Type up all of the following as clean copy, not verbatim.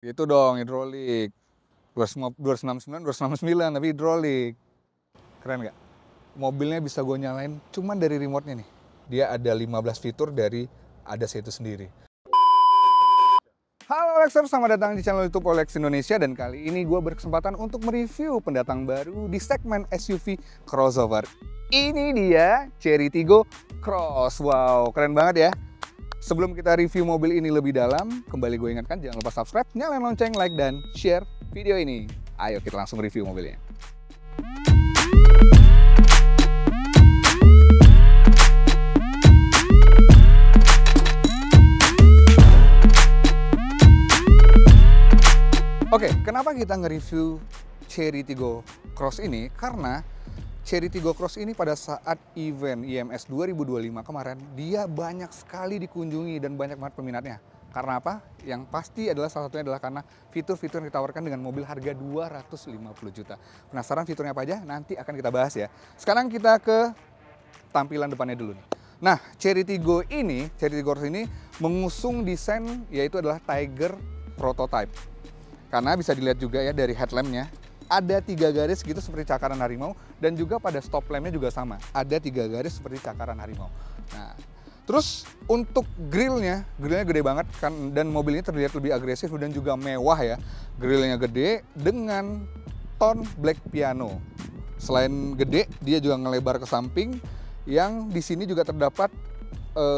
Itu dong hidrolik. 269, 269 tapi hidrolik. Keren nggak? Mobilnya bisa gue nyalain cuman dari remote-nya nih. Dia ada 15 fitur dari ADAS itu sendiri. Halo Olexer, selamat datang di channel YouTube Olex Indonesia. Dan kali ini gue berkesempatan untuk mereview pendatang baru di segmen SUV crossover. Ini dia Chery Tiggo Cross. Wow, keren banget ya. Sebelum kita review mobil ini lebih dalam, kembali gue ingatkan jangan lupa subscribe, nyalain lonceng, like, dan share video ini. Ayo kita langsung review mobilnya. Oke, kenapa kita nge-review Chery Tiggo Cross ini? Karena Chery Tiggo Cross ini pada saat event IMS 2025 kemarin, dia banyak sekali dikunjungi dan banyak banget peminatnya. Karena apa? Yang pasti adalah salah satunya adalah karena fitur-fitur yang ditawarkan dengan mobil harga 250 juta. Penasaran fiturnya apa aja? Nanti akan kita bahas ya. Sekarang kita ke tampilan depannya dulu nih. Nah, Chery Tiggo Cross ini mengusung desain yaitu adalah Tiger Prototype. Karena bisa dilihat juga ya dari headlampnya, ada 3 garis gitu seperti cakaran harimau, dan juga pada stop lampnya juga sama, ada 3 garis seperti cakaran harimau. Nah, terus untuk grillnya gede banget kan, dan mobil ini terlihat lebih agresif dan juga mewah ya. Grillnya gede dengan tone black piano. Selain gede, dia juga ngelebar ke samping, yang di sini juga terdapat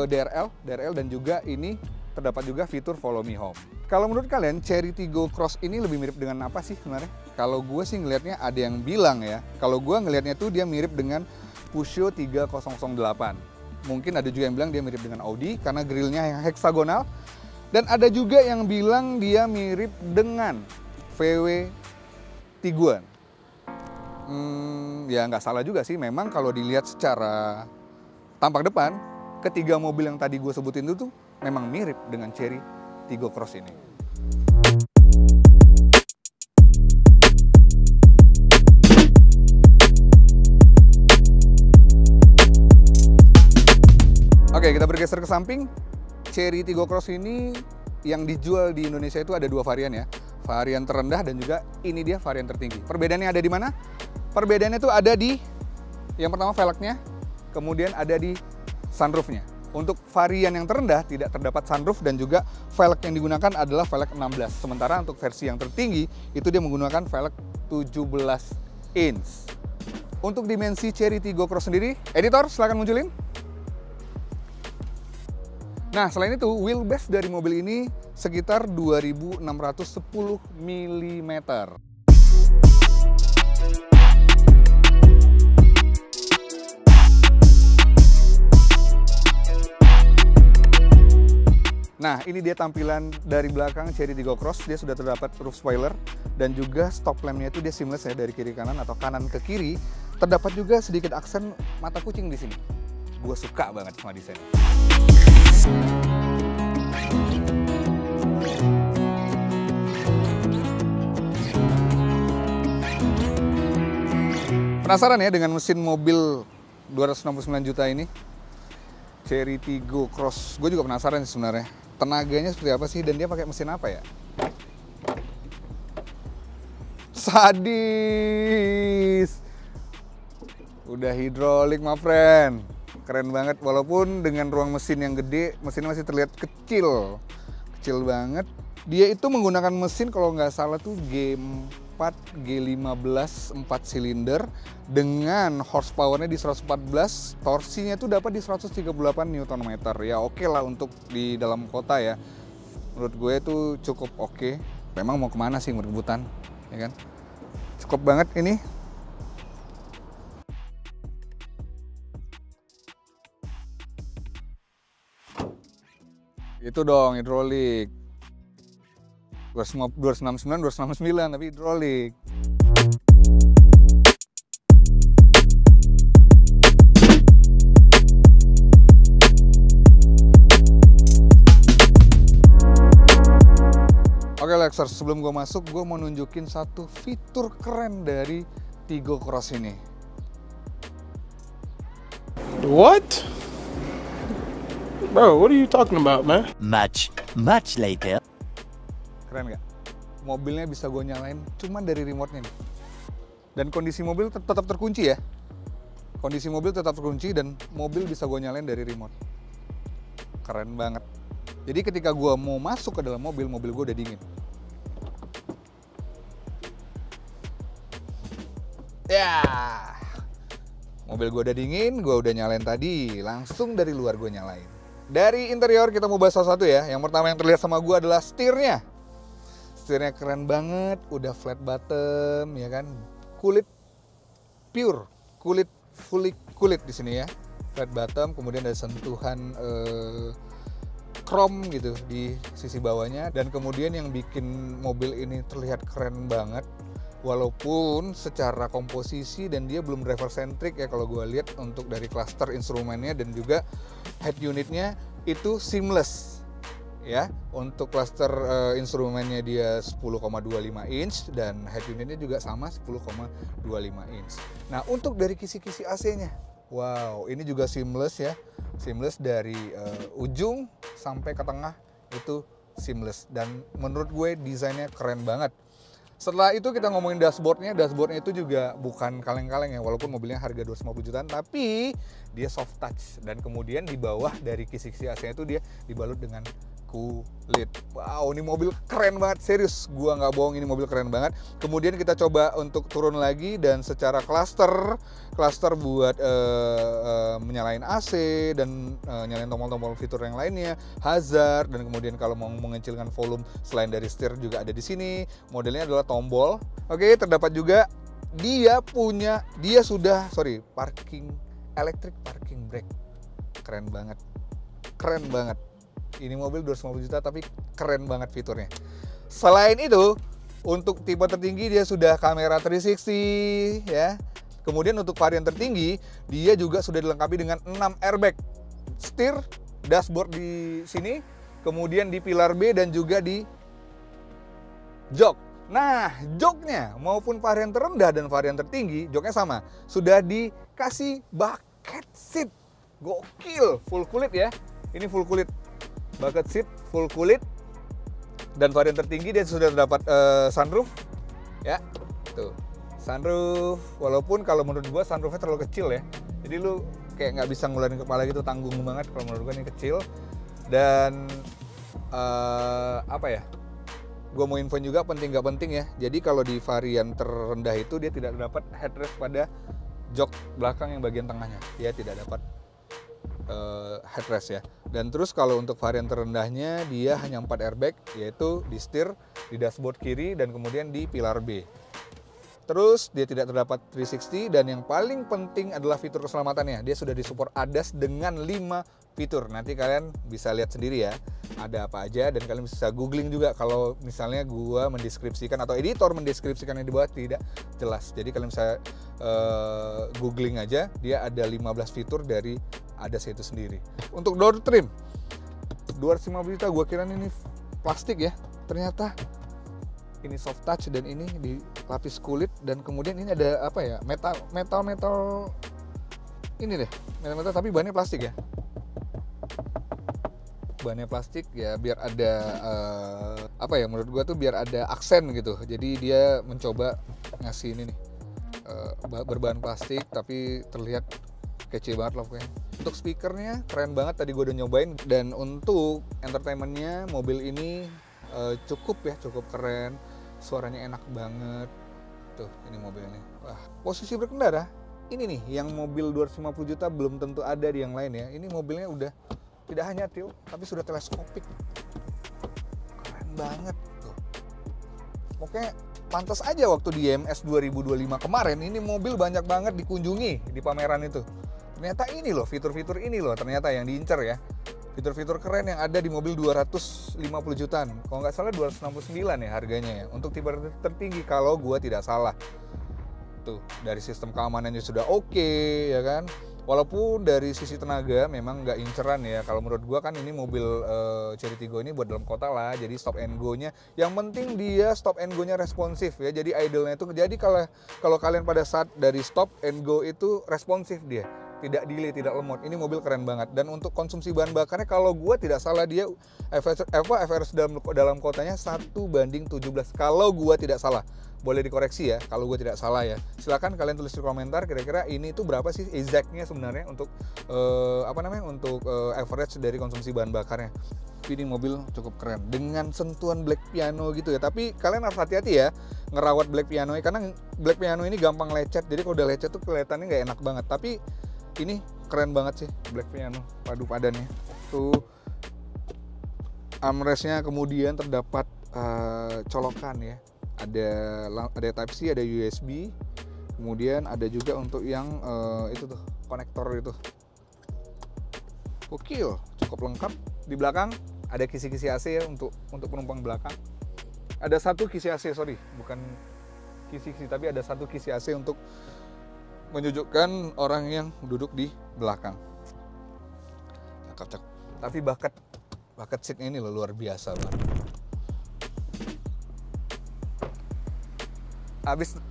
DRL dan juga ini terdapat juga fitur Follow Me Home. Kalau menurut kalian Chery Tiggo Cross ini lebih mirip dengan apa sih sebenarnya? Kalau gue sih ngelihatnya ada yang bilang ya, kalau gue ngelihatnya tuh dia mirip dengan Peugeot 3008. Mungkin ada juga yang bilang dia mirip dengan Audi karena grillnya yang heksagonal. Dan ada juga yang bilang dia mirip dengan VW Tiguan. Ya nggak salah juga sih, memang kalau dilihat secara tampak depan, ketiga mobil yang tadi gue sebutin itu tuh memang mirip dengan Chery Tiggo Cross ini. Oke, kita bergeser ke samping. Chery Tiggo Cross ini yang dijual di Indonesia itu ada 2 varian ya. Varian terendah dan juga ini dia varian tertinggi. Perbedaannya ada di mana? Perbedaannya itu ada di yang pertama velgnya, kemudian ada di sunroofnya. Untuk varian yang terendah tidak terdapat sunroof dan juga velg yang digunakan adalah velg 16. Sementara untuk versi yang tertinggi itu dia menggunakan velg 17 inch. Untuk dimensi Chery Tiggo Cross sendiri, editor silahkan munculin. Nah, selain itu wheelbase dari mobil ini sekitar 2610 mm. Nah, ini dia tampilan dari belakang Chery Tiggo Cross. Dia sudah terdapat roof spoiler dan juga stop lampnya itu dia seamless ya dari kiri kanan atau kanan ke kiri. Terdapat juga sedikit aksen mata kucing di sini. Gue suka banget sama desain. Penasaran ya dengan mesin mobil 269 juta ini? Chery Tiggo Cross. Gue juga penasaran sih sebenarnya. Tenaganya seperti apa sih dan dia pakai mesin apa ya? Sadis. Udah hidrolik my friend. Keren banget walaupun dengan ruang mesin yang gede, mesinnya masih terlihat kecil. Kecil banget. Dia itu menggunakan mesin kalau nggak salah tuh G4 G15 4 silinder dengan horsepowernya di 114, torsinya tuh dapat di 138 Nm. Ya oke lah untuk di dalam kota ya. Menurut gue itu cukup oke. Memang mau kemana sih ngerebutan, ya kan? Cukup banget ini. Itu dong hidrolik. 269 tapi hidrolik. Oke Lexer, sebelum gue masuk, gue mau nunjukin satu fitur keren dari Tiggo Cross ini. What? Bro, what are you talking about, man? Much later. Keren nggak? mobilnya bisa gue nyalain cuman dari remote-nya nih. Dan kondisi mobil tetap terkunci ya. Kondisi mobil tetap terkunci dan mobil bisa gue nyalain dari remote. Keren banget. Jadi ketika gue mau masuk ke dalam mobil, mobil gue udah dingin. Ya, mobil gue udah dingin, gue udah nyalain tadi. Langsung dari luar gue nyalain. Dari interior kita mau bahas satu-satu ya. Yang pertama yang terlihat sama gue adalah setirnya. Setirnya keren banget, udah flat bottom ya kan. Kulit pure, kulit fully kulit di sini ya. Flat bottom, kemudian ada sentuhan chrome gitu di sisi bawahnya, dan kemudian yang bikin mobil ini terlihat keren banget walaupun secara komposisi dan dia belum driver centric ya kalau gue lihat untuk dari cluster instrumennya dan juga head unitnya itu seamless ya. Untuk cluster instrumennya dia 10,25 inch dan head unitnya juga sama 10,25 inch. Nah untuk dari kisi-kisi AC-nya, wow ini juga seamless ya, seamless dari ujung sampai ke tengah itu seamless dan menurut gue desainnya keren banget. Setelah itu kita ngomongin dashboardnya. Dashboardnya itu juga bukan kaleng-kaleng ya, walaupun mobilnya harga 250 jutaan, tapi dia soft touch. Dan kemudian di bawah dari kisi-kisi AC-nya itu dia dibalut dengan kulit. Wow, ini mobil keren banget, serius. Gua nggak bohong, ini mobil keren banget. Kemudian kita coba untuk turun lagi dan secara cluster buat menyalain AC dan nyalain tombol-tombol fitur yang lainnya, hazard, dan kemudian kalau mau mengecilkan volume selain dari setir juga ada di sini. Modelnya adalah tombol. Oke, terdapat juga electric parking brake. Keren banget. Keren banget. Ini mobil 250 juta tapi keren banget fiturnya. Selain itu, untuk tipe tertinggi dia sudah kamera 360 ya. Kemudian untuk varian tertinggi, dia juga sudah dilengkapi dengan 6 airbag. Setir, dashboard di sini, kemudian di pilar B dan juga di jok. Nah, joknya maupun varian terendah dan varian tertinggi, joknya sama. Sudah dikasih bucket seat. Gokil, full kulit ya. Ini full kulit. Bucket seat full kulit, dan varian tertinggi dia sudah dapat sunroof ya, tuh sunroof. Walaupun kalau menurut gua sunroofnya terlalu kecil ya, jadi lu kayak nggak bisa ngularin kepala gitu, tanggung banget kalau menurut gua ini kecil. Dan apa ya, gua mau infoin juga penting nggak penting ya, jadi kalau di varian terendah itu dia tidak dapat headrest pada jok belakang yang bagian tengahnya, dia tidak dapat headrest ya. Dan terus kalau untuk varian terendahnya dia hanya 4 airbag, yaitu di setir, di dashboard kiri, dan kemudian di pilar B. Terus dia tidak terdapat 360, dan yang paling penting adalah fitur keselamatannya. Dia sudah disupport ADAS dengan 5 fitur. Nanti kalian bisa lihat sendiri ya ada apa aja, dan kalian bisa googling juga kalau misalnya gua mendeskripsikan atau editor mendeskripsikan yang di bawah tidak jelas. Jadi kalian bisa googling aja, dia ada 15 fitur dari ADAS itu sendiri. Untuk door trim 250 juta, gua kira ini plastik ya, ternyata ini soft touch dan ini dilapis kulit, dan kemudian ini ada apa ya, metal ini deh, metal tapi bahannya plastik ya. Bahannya plastik ya biar ada apa ya, menurut gua tuh biar ada aksen gitu. Jadi dia mencoba ngasih ini nih berbahan plastik tapi terlihat kece banget loh kayaknya. Untuk speakernya keren banget, tadi gue udah nyobain. Dan untuk entertainmentnya mobil ini cukup keren, suaranya enak banget. Tuh ini mobilnya, wah. Posisi berkendara ini nih yang mobil 250 juta belum tentu ada di yang lain ya. Ini mobilnya udah tidak hanya tilt tapi sudah teleskopik, keren banget tuh. Pokoknya pantas aja waktu di IMS 2025 kemarin ini mobil banyak banget dikunjungi di pameran itu. Ternyata ini loh, fitur-fitur ini loh ternyata yang diincer ya. Fitur-fitur keren yang ada di mobil 250 jutaan. Kalau nggak salah 269 ya harganya ya. Untuk tipe tertinggi kalau gua tidak salah. Tuh, dari sistem keamanannya sudah oke ya kan. Walaupun dari sisi tenaga memang nggak inceran ya. Kalau menurut gua kan ini mobil Chery Tiggo ini buat dalam kota lah. Jadi stop and go-nya, yang penting dia stop and go-nya responsif ya. Jadi idle-nya itu, jadi kalau kalian pada saat dari stop and go itu responsif dia. tidak delay, tidak lemot. Ini mobil keren banget. Dan untuk konsumsi bahan bakarnya kalau gue tidak salah dia FRS dalam kotanya 1:17 kalau gue tidak salah. Boleh dikoreksi ya kalau gue tidak salah ya. Silakan kalian tulis di komentar kira-kira ini tuh berapa sih exactnya sebenarnya untuk untuk average dari konsumsi bahan bakarnya. Ini mobil cukup keren dengan sentuhan black piano gitu ya. Tapi kalian harus hati-hati ya ngerawat black piano karena black piano ini gampang lecet. Jadi kalau udah lecet tuh kelihatannya nggak enak banget. Tapi ini keren banget sih black piano padu padannya. Tuh armrestnya kemudian terdapat colokan ya. Ada Type C, ada USB. Kemudian ada juga untuk yang itu tuh konektor itu. Gokil, cukup lengkap. Di belakang ada kisi-kisi AC ya untuk penumpang belakang. Ada satu kisi AC, sorry, bukan kisi-kisi, tapi ada satu kisi AC untuk menyejukkan orang yang duduk di belakang. Cakep. Tapi bucket seatnya ini loh, luar biasa banget.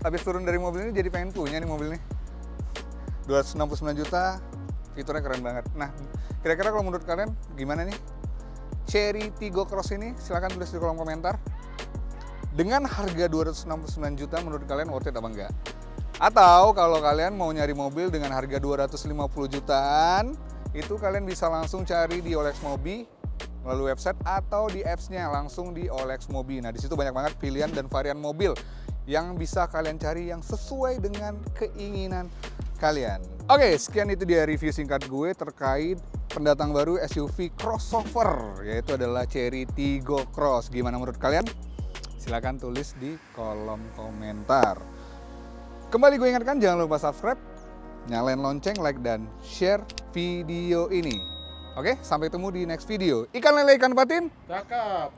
Abis turun dari mobil ini jadi pengen punya nih mobil ini. 269 juta, fiturnya keren banget. Nah, kira-kira kalau menurut kalian gimana nih? Chery Tiggo Cross ini silahkan tulis di kolom komentar. Dengan harga 269 juta menurut kalian worth it apa enggak? Atau kalau kalian mau nyari mobil dengan harga 250 jutaan, itu kalian bisa langsung cari di OLX Mobi melalui website atau di apps-nya langsung di OLX Mobi. Nah, di situ banyak banget pilihan dan varian mobil yang bisa kalian cari yang sesuai dengan keinginan kalian. Oke, sekian itu dia review singkat gue terkait pendatang baru SUV crossover, yaitu adalah Chery Tiggo Cross. Gimana menurut kalian? Silahkan tulis di kolom komentar. Kembali gue ingatkan, jangan lupa subscribe, nyalain lonceng, like, dan share video ini. Oke, sampai ketemu di next video. Ikan lele, ikan patin. Cakep.